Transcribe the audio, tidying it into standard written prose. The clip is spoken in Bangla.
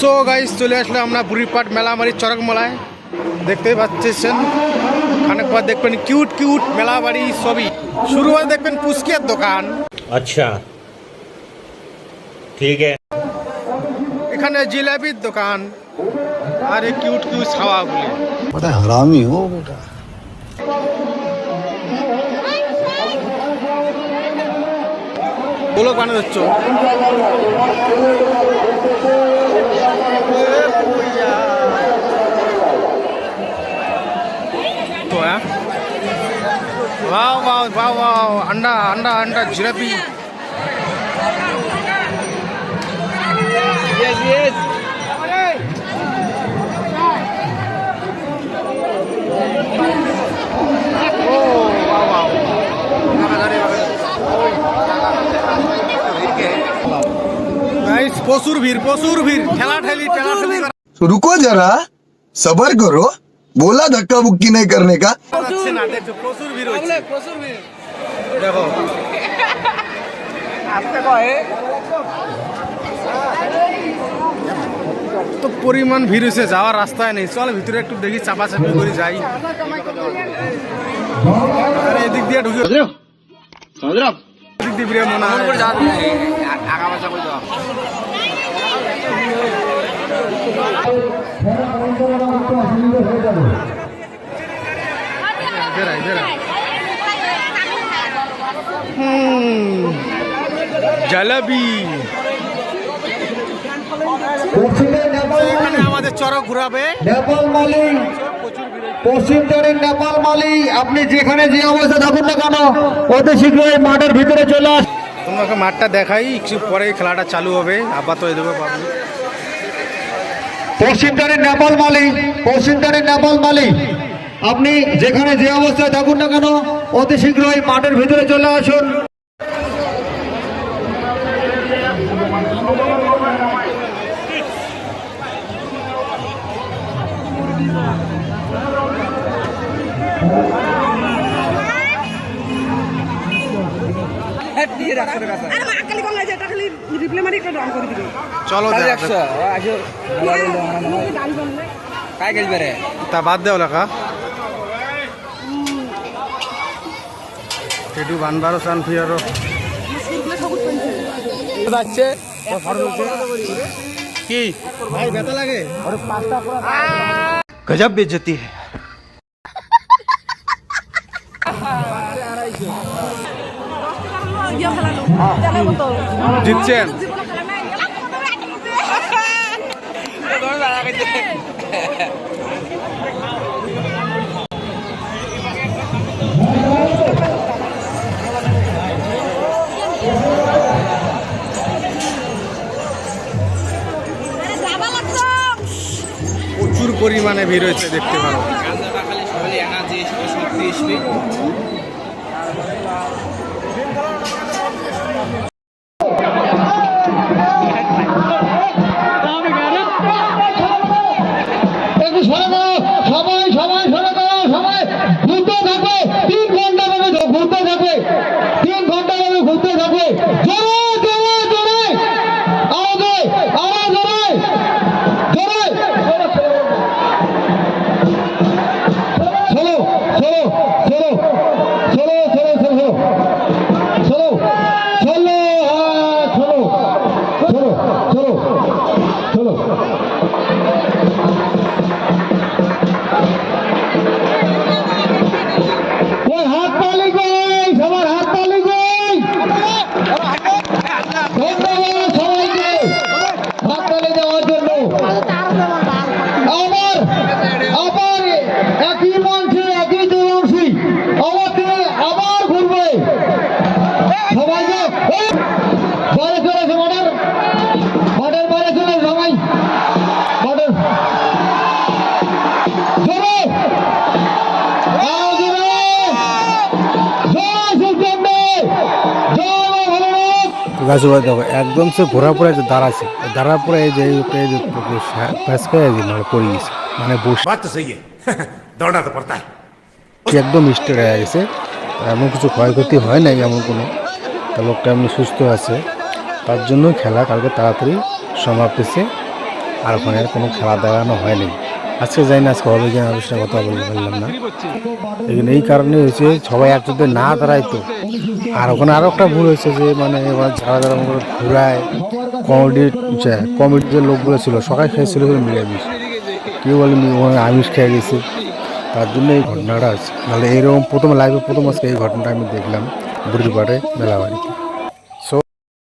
সো গাইস চলে আসলে আমরা বুড়িপাট মেলামারি চরক মেলায়। দেখতেই পাচ্ছেন খানিক পর দেখবেন কিউট কিউট মেলাবাড়ি ছবি। শুরু হয় দেখবেন পুচকিয়ার দোকান। আচ্ছা ঠিক আছে। এখানে জিলাপির দোকান আর এই কিউট কিউট ছাওয়াগুলি। बड़ा हरामी हो बेटा। গোলক বানিয়ে দিচ্ছ तो है वाह वाह वाह वाह अंडा अंडा अंडा जिलेबी यस यस ओ वाह वाह गाइस প্রচুর ভিড় ঠেলা ঠেলি रुको जरा सबर करो, बोला धक्का बुक्की नहीं करने का। না দেখো প্রচুর ভিড় হচ্ছে দেখো আজকে কয় তো পরিমাণ ভিড় হয়েছে, যাওয়ার রাস্তায় নেই। চল ভিতরে একটু দেখি চাপাচাপি করে যাই। আরে এদিক দিয়ে ঢুকে এদিক দিয়ে বেরিয়ে মনে হয় আগা বাজা করে দাও। জলেবি এখানে আমাদের চরক ঘুরাবে নেপাল মালি, পশ্চিম তরের নেপাল মালি। আপনি যেখানে যে অবস্থা থাকুন না কেন অতি শীঘ্রই মাঠের ভিতরে চলে আস। তোমাকে মাঠটা দেখাই, একটু পরে খেলাটা চালু হবে। আপাতত এই দেবো পাবো পশ্চিম তরের নেপাল মালি, পশ্চিম তরের নেপাল মালি। আপনি যেখানে যে অবস্থায় থাকুন না কেন অতি শীঘ্রই মাঠের ভিতরে চলে আসুন। চলো তা বাদ দেও লেখা সেটু বানবারও চান ফিয়ারও যাচ্ছে কি ভাই ব্যথা লাগে গজব বেজতি জিতছেন প্রচুর পরিমাণে ভিড় হয়েছে, দেখতে পারো। সবাই সবাই সরে দাঁড়াও, সবাই ঘুরতে থাকবে 3 ঘন্টা ভাবে ঘুরতে থাকবে, 3 ঘন্টা ভাবে ঘুরতে থাকবে। জোরে জোরে জোরে আওয়াজে আওয়াজ জোরে জোরে চলো চলো চলো চলো চলো চলো চলো চলো চলো চলো চলো চলো। হাত তালি কই, সবার হাত তালি কই। ধন্যবাদ সবাইকে হাত তালি দেওয়ার জন্য। আবার একই মঞ্চে একই জলাংশী আমাকে আবার ঘুরবে সবাইকে। বাইরে চলেছে মাঠের বাইরে চলে সবাই মাঠের জোরে গাছ দেখো একদম সে ঘোরা পড়ে যে দাঁড়াচ্ছে, দাঁড়া পড়ে এই যে প্যাস করে মানে পড়ে গেছে, মানে বসে একদম স্টেট হয়ে গেছে। এমন কিছু ক্ষয়ক্ষতি হয় নাই, এমন কোনো লোকটা এমনি সুস্থ আছে। তার জন্য খেলা কালকে তাড়াতাড়ি সমাপ্ত হয়েছে। আর ওখানে আর কোনো খেলা দেখানো হয়নি। আজকে যাই না, আজকে হবে কিনা আমি সেটা কথা বলতে পারলাম না। এখানে এই কারণে হয়েছে সবাই একসাথে না দাঁড়াইতো। আর ওখানে আরও একটা ভুল হয়েছে যে মানে এবার যারা যারা মনে করো ঘুরায় কমিটির যে লোকগুলো ছিল সবাই খেয়েছিল মিলামিশ, কেউ বলে ওখানে আমিষ খেয়ে গেছে, তার জন্য এই ঘটনাটা আছে। নাহলে এরকম প্রথম লাইভে প্রথম আজকে এই ঘটনাটা আমি দেখলাম বুড়িরপাড়ে মেলাবাড়িতে।